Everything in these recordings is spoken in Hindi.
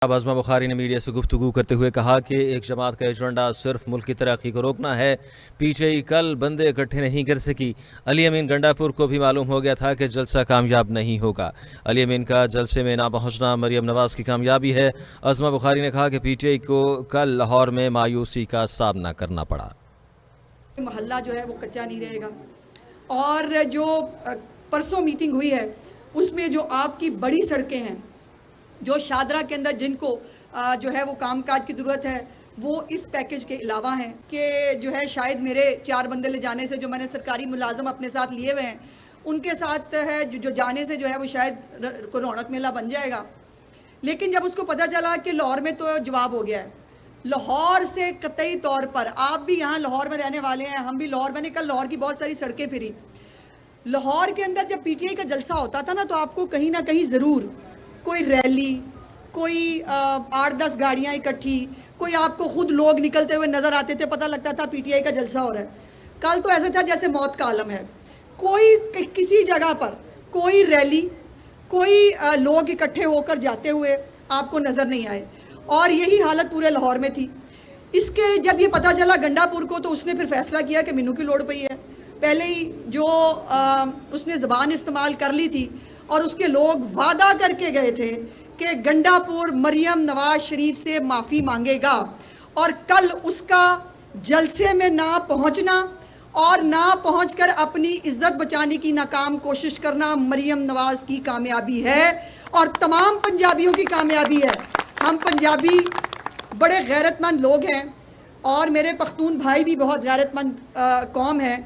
अब अज़मा बुखारी ने मीडिया से गुफ्तगू करते हुए कहा कि एक जमात का एजेंडा सिर्फ मुल्क की तरक्की को रोकना है। पीछे कल बंदे इकट्ठे नहीं कर सकी। अली अमीन गंडापुर को भी मालूम हो गया था कि जलसा कामयाब नहीं होगा। अली अमीन का जलसे में ना पहुंचना मरियम नवाज की कामयाबी है। अज़मा बुखारी ने कहा कि पीटीआई को कल लाहौर में मायूसी का सामना करना पड़ा। मोहल्ला जो है वो कच्चा नहीं रहेगा। और जो परसों मीटिंग हुई है उसमें जो आपकी बड़ी सड़कें हैं, जो शादरा के अंदर जिनको जो है वो कामकाज की ज़रूरत है, वो इस पैकेज के अलावा हैं कि जो है शायद मेरे 4 बंदे ले जाने से, जो मैंने सरकारी मुलाजम अपने साथ लिए हुए हैं, उनके साथ है जो जाने से जो है वो शायद को रौनक मेला बन जाएगा। लेकिन जब उसको पता चला कि लाहौर में तो जवाब हो गया है, लाहौर से कतई तौर पर, आप भी यहाँ लाहौर में रहने वाले हैं, हम भी लाहौर, मैंने कल लाहौर की बहुत सारी सड़कें फिरी। लाहौर के अंदर जब पीटीआई का जलसा होता था ना, तो आपको कहीं ना कहीं ज़रूर कोई रैली, कोई 8-10 गाड़ियाँ इकट्ठी, कोई आपको खुद लोग निकलते हुए नज़र आते थे, पता लगता था पीटीआई का जलसा हो रहा है। कल तो ऐसा था जैसे मौत का आलम है। कोई किसी जगह पर कोई रैली, कोई लोग इकट्ठे होकर जाते हुए आपको नज़र नहीं आए, और यही हालत पूरे लाहौर में थी। इसके जब ये पता चला गंडापुर को, तो उसने फिर फैसला किया कि मीनू की लोड़ पई है। पहले ही जो उसने ज़बान इस्तेमाल कर ली थी, और उसके लोग वादा करके गए थे कि गंडापुर मरियम नवाज शरीफ से माफ़ी मांगेगा, और कल उसका जलसे में ना पहुंचना और ना पहुंचकर अपनी इज्जत बचाने की नाकाम कोशिश करना मरियम नवाज की कामयाबी है और तमाम पंजाबियों की कामयाबी है। हम पंजाबी बड़े गैरतमंद लोग हैं, और मेरे पख्तून भाई भी बहुत गैरतमंद कौम है।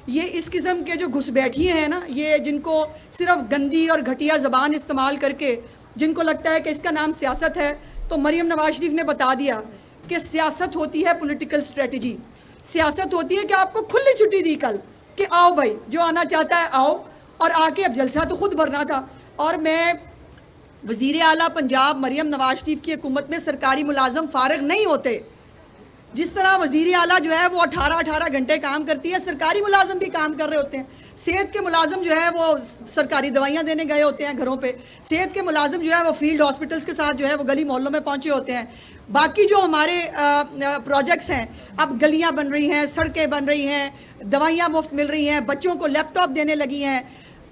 ये इस किस्म के जो घुसपैठिए हैं ना, ये जिनको सिर्फ गंदी और घटिया ज़बान इस्तेमाल करके जिनको लगता है कि इसका नाम सियासत है, तो मरियम नवाज शरीफ ने बता दिया कि सियासत होती है पॉलिटिकल स्ट्रेटजी। सियासत होती है कि आपको खुली छुट्टी दी कल कि आओ भाई, जो आना चाहता है आओ, और आके अब जलसा तो खुद भरना था। और मैं वज़ीर आला पंजाब मरियम नवाज शरीफ की हुकूमत में सरकारी मुलाजम फारिग नहीं होते। जिस तरह वज़ीर आला जो है वो 18-18 घंटे काम करती है, सरकारी मुलाजम भी काम कर रहे होते हैं। सेहत के मुलाजम जो है वो सरकारी दवाइयाँ देने गए होते हैं घरों पे। सेहत के मुलाजम जो है वो फील्ड हॉस्पिटल्स के साथ जो है वो गली मोहल्लों में पहुँचे होते हैं। बाकी जो हमारे प्रोजेक्ट्स हैं, अब गलियाँ बन रही हैं, सड़कें बन रही हैं, दवाइयाँ मुफ्त मिल रही हैं, बच्चों को लैपटॉप देने लगी हैं।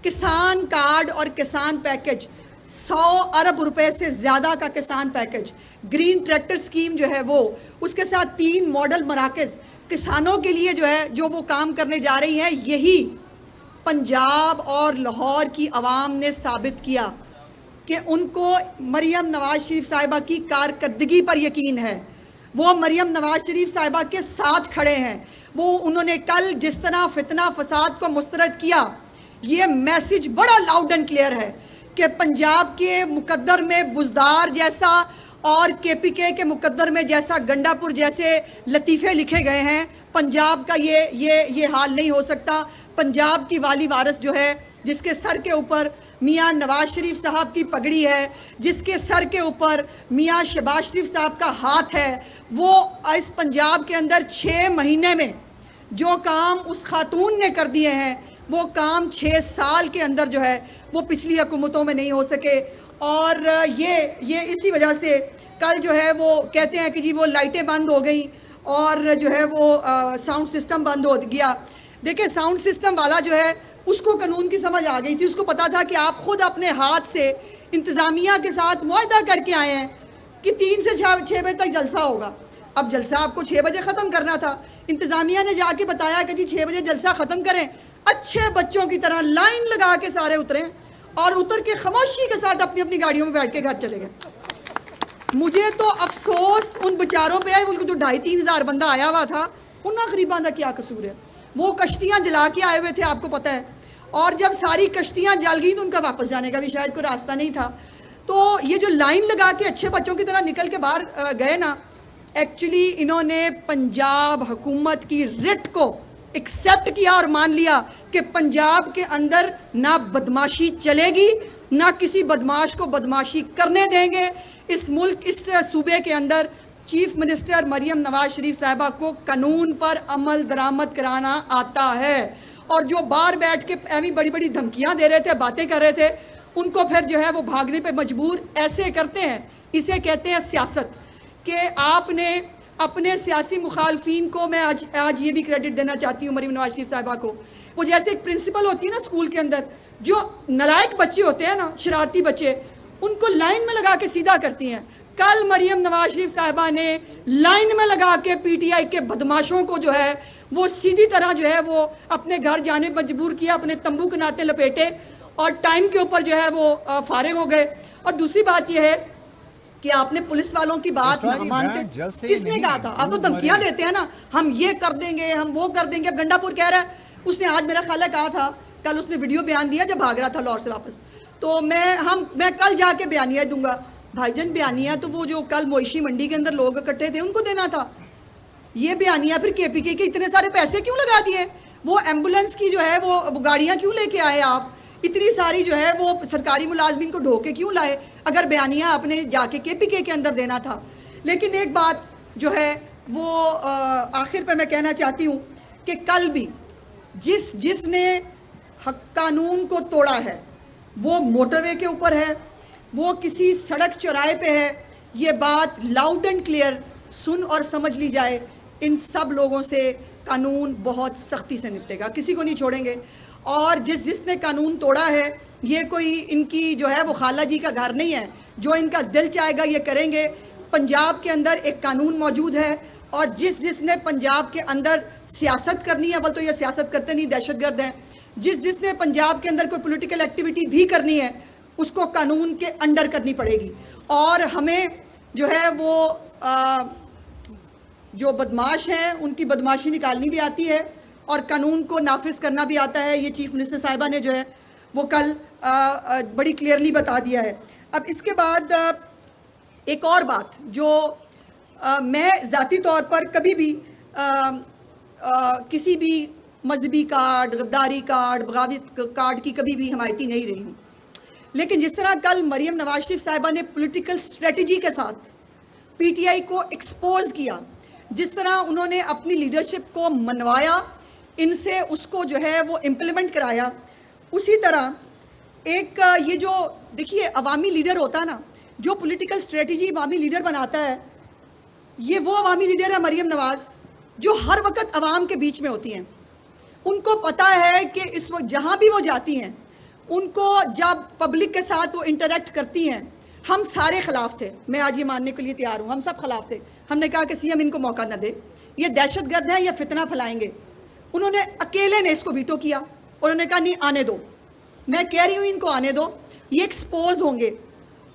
किसान कार्ड और किसान पैकेज, 100 अरब रुपए से ज़्यादा का किसान पैकेज, ग्रीन ट्रैक्टर स्कीम जो है वो, उसके साथ 3 मॉडल मराकज़ किसानों के लिए जो है जो वो काम करने जा रही हैं। यही पंजाब और लाहौर की आवाम ने साबित किया कि उनको मरियम नवाज शरीफ साहिबा की कारकर्दगी पर यकीन है। वो मरियम नवाज शरीफ साहिबा के साथ खड़े हैं। वो उन्होंने कल जिस तरह फितना फसाद को मुस्तरद किया, ये मैसेज बड़ा लाउड एंड क्लियर है कि पंजाब के मुकद्दर में बुज़दार जैसा और केपीके के मुकद्दर में जैसा गंडापुर जैसे लतीफ़े लिखे गए हैं, पंजाब का ये हाल नहीं हो सकता। पंजाब की वाली वारिस जो है, जिसके सर के ऊपर मियाँ नवाज शरीफ साहब की पगड़ी है, जिसके सर के ऊपर मियाँ शहबाज शरीफ साहब का हाथ है, वो इस पंजाब के अंदर 6 महीने में जो काम उस खातून ने कर दिए हैं, वो काम 6 साल के अंदर जो है वो पिछली हुकूमतों में नहीं हो सके। और ये इसी वजह से कल जो है वो कहते हैं कि जी वो लाइटें बंद हो गई और जो है वो साउंड सिस्टम बंद हो गया। देखिए, साउंड सिस्टम वाला जो है उसको कानून की समझ आ गई थी। उसको पता था कि आप खुद अपने हाथ से इंतज़ामिया के साथ मुआहदा करके आए हैं कि 3 से 6 बजे तक जलसा होगा। अब जलसा आपको 6 बजे ख़त्म करना था। इंतज़ामिया ने जाके बताया कि जी 6 बजे जलसा ख़त्म करें। अच्छे बच्चों की तरह लाइन लगा के सारे उतरे, और उतर के खामोशी के साथ अपनी अपनी गाड़ियों में बैठ के घर चले गए। मुझे तो अफसोस उन बेचारों पे है, उनको जो 2,500-3 हज़ार बंदा आया हुआ था, उन्हें गरीबां का क्या कसूर है। वो कश्तियाँ जला के आए हुए थे, आपको पता है, और जब सारी कश्तियाँ जल गई तो उनका वापस जाने का भी शायद कोई रास्ता नहीं था। तो ये जो लाइन लगा के अच्छे बच्चों की तरह निकल के बाहर गए ना, एक्चुअली इन्होंने पंजाब हुकूमत की रिट को एक्सेप्ट किया और मान लिया कि पंजाब के अंदर ना बदमाशी चलेगी, ना किसी बदमाश को बदमाशी करने देंगे। इस मुल्क, इस सूबे के अंदर चीफ मिनिस्टर मरियम नवाज शरीफ साहिबा को कानून पर अमल दरामद कराना आता है, और जो बाहर बैठ के ऐसी बड़ी बड़ी धमकियां दे रहे थे, बातें कर रहे थे, उनको फिर जो है वो भागने पे मजबूर ऐसे करते हैं इसे कहते हैं सियासत, कि आपने अपने सियासी मुखालफिन को, मैं आज ये भी क्रेडिट देना चाहती हूँ मरीम नवाज शरीफ साहिबा को, वो जैसे एक प्रिंसिपल होती है ना स्कूल के अंदर, जो नलायक बच्चे होते हैं ना, शरारती बच्चे, उनको लाइन में लगा के सीधा करती हैं। कल मरीम नवाज शरीफ साहिबा ने लाइन में लगा के पीटीआई के बदमाशों को जो है वो सीधी तरह जो है वो अपने घर जाने मजबूर किया, अपने तंबू के नाते लपेटे और टाइम के ऊपर जो है वो फारिग हो गए। और दूसरी बात यह है कि आपने पुलिस वालों की बात ना मानते, किसने कहा था? आप तो धमकियां देते हैं ना, हम ये कर देंगे, हम वो कर देंगे। अब गंडापुर कह रहा है, उसने आज मेरा ख्याल है कहा था, कल उसने वीडियो बयान दिया जब भाग रहा था लाहौर से वापस, तो मैं कल जाके बयानिया दूंगा। भाईजान बयानिया तो वो जो कल मोइशी मंडी के अंदर लोग इकट्ठे थे उनको देना था, ये बयानिया फिर केपीके के इतने सारे पैसे क्यों लगा दिए? वो एम्बुलेंस की जो है वो गाड़ियां क्यों लेके आए आप? इतनी सारी जो है वो सरकारी मुलाजमीन को ढोके क्यों लाए, अगर बयानिया आपने जाके केपीके के अंदर देना था? लेकिन एक बात जो है वो आखिर पे मैं कहना चाहती हूँ कि कल भी जिसने कानून को तोड़ा है, वो मोटरवे के ऊपर है, वो किसी सड़क चौराहे पे है, ये बात लाउड एंड क्लियर सुन और समझ ली जाए। इन सब लोगों से कानून बहुत सख्ती से निपटेगा, किसी को नहीं छोड़ेंगे। और जिसने कानून तोड़ा है, ये कोई इनकी जो है वो खाला जी का घर नहीं है, जो इनका दिल चाहेगा ये करेंगे। पंजाब के अंदर एक कानून मौजूद है, और जिसने पंजाब के अंदर सियासत करनी है, बल तो ये सियासत करते नहीं, दहशतगर्द हैं। जिसने पंजाब के अंदर कोई पॉलिटिकल एक्टिविटी भी करनी है, उसको कानून के अंडर करनी पड़ेगी। और हमें जो है वो जो बदमाश हैं उनकी बदमाशी निकालनी भी आती है और कानून को नाफिज करना भी आता है। ये चीफ मिनिस्टर साहिबा ने जो है वो कल बड़ी क्लियरली बता दिया है। अब इसके बाद एक और बात जो मैं ज़ाती तौर पर कभी भी किसी भी मजहबी कार्ड, गद्दारी कार्ड, बगावत कार्ड की कभी भी हमायती नहीं रही हूँ, लेकिन जिस तरह कल मरीम नवाज शरीफ साहिबा ने पॉलिटिकल स्ट्रेटजी के साथ पीटीआई को एक्सपोज किया, जिस तरह उन्होंने अपनी लीडरशिप को मनवाया, इनसे उसको जो है वो इम्प्लीमेंट कराया, उसी तरह एक ये जो देखिए अवामी लीडर होता है ना, जो पॉलिटिकल स्ट्रेटजी अवामी लीडर बनाता है, ये वो अवामी लीडर है मरीम नवाज, जो हर वक्त अवाम के बीच में होती हैं। उनको पता है कि इस वक्त जहाँ भी वो जाती हैं, उनको जब पब्लिक के साथ वो इंटरेक्ट करती हैं, हम सारे खिलाफ थे, मैं आज ये मानने के लिए तैयार हूँ, हम सब खिलाफ थे। हमने कहा कि सीएम इनको मौका न दे, ये दहशतगर्द है, ये फितना फैलाएंगे। उन्होंने अकेले ने इसको वीटो किया, उन्होंने कहा नहीं आने दो, मैं कह रही हूँ इनको आने दो, ये एक्सपोज होंगे।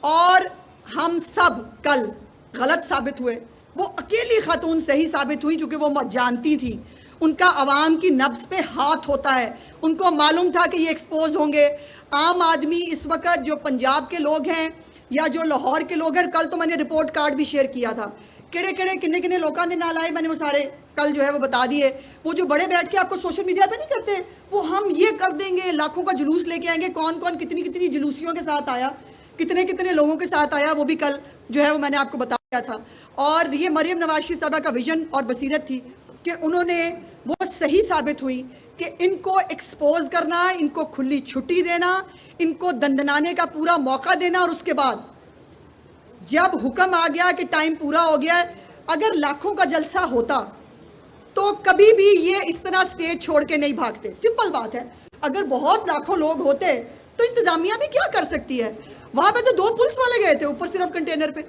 और हम सब कल गलत साबित हुए, वो अकेली खातून सही साबित हुई, चूँकि वो जानती थी, उनका अवाम की नब्ज पे हाथ होता है, उनको मालूम था कि ये एक्सपोज होंगे। आम आदमी इस वक्त जो पंजाब के लोग हैं या जो लाहौर के लोग हैं, कल तो मैंने रिपोर्ट कार्ड भी शेयर किया था, किन्ने किन्ने लोगों के नाल आए, मैंने वो सारे कल जो है वो बता दिए। वो जो बड़े बैठ के आपको सोशल मीडिया पे नहीं करते, वो हम ये कर देंगे, लाखों का जुलूस लेके आएंगे, कौन कौन कितनी कितनी जुलूसियों के साथ आया, कितने कितने लोगों के साथ आया, वो भी कल जो है वो मैंने आपको बताया था। और ये मरीम नवाज शरीफ साहिबा का विजन और बसीरत थी कि उन्होंने वो सही साबित हुई कि इनको एक्सपोज करना, इनको खुली छुट्टी देना, इनको दंदनाने का पूरा मौका देना, और उसके बाद जब हुक्म आ गया कि टाइम पूरा हो गया, अगर लाखों का जलसा होता तो कभी भी ये इस तरह स्टेज छोड़ के नहीं भागते। सिंपल बात है, अगर बहुत लाखों लोग होते तो इंतजामिया भी क्या कर सकती है? वहां पे तो 2 पुलिस वाले गए थे ऊपर सिर्फ कंटेनर पे,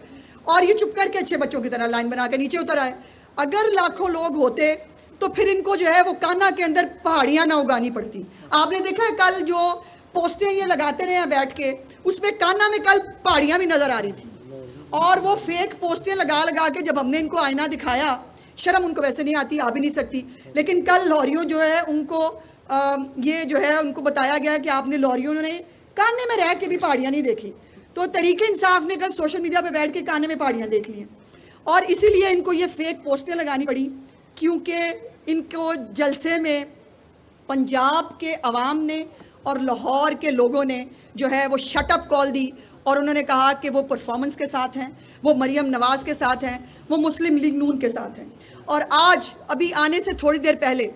और ये चुप करके अच्छे बच्चों की तरह लाइन बना के नीचे उतर आए। अगर लाखों लोग होते तो फिर इनको जो है वो कान्हा के अंदर पहाड़ियां ना उगानी पड़ती। आपने देखा है कल जो पोस्टें ये लगाते रहे हैं बैठ के, उसमें कान्हा में कल पहाड़ियां भी नजर आ रही थी। और वो फेक पोस्टें लगा लगा के जब हमने इनको आईना दिखाया, शर्म उनको वैसे नहीं आती, आ भी नहीं सकती, लेकिन कल लाहौरियों जो है उनको ये जो है उनको बताया गया कि आपने लाहौरियों ने कान्हे में रह के भी पहाड़ियां नहीं देखी। तो तरीके इंसाफ ने कल सोशल मीडिया पे बैठ के कान्हे में पहाड़ियां देख ली हैं, और इसीलिए इनको ये फेक पोस्टें लगानी पड़ी, क्योंकि इनको जलसे में पंजाब के अवाम ने और लाहौर के लोगों ने जो है वो शटअप कॉल दी, और उन्होंने कहा कि वो परफॉर्मेंस के साथ हैं, वो मरीम नवाज के साथ हैं, वो मुस्लिम लीग नून के साथ हैं। और आज अभी आने से थोड़ी देर पहले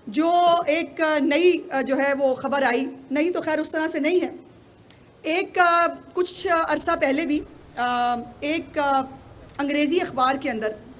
जो एक नई जो है वो खबर आई, नहीं तो खैर उस तरह से नहीं है, एक कुछ अरसा पहले भी एक अंग्रेज़ी अखबार के अंदर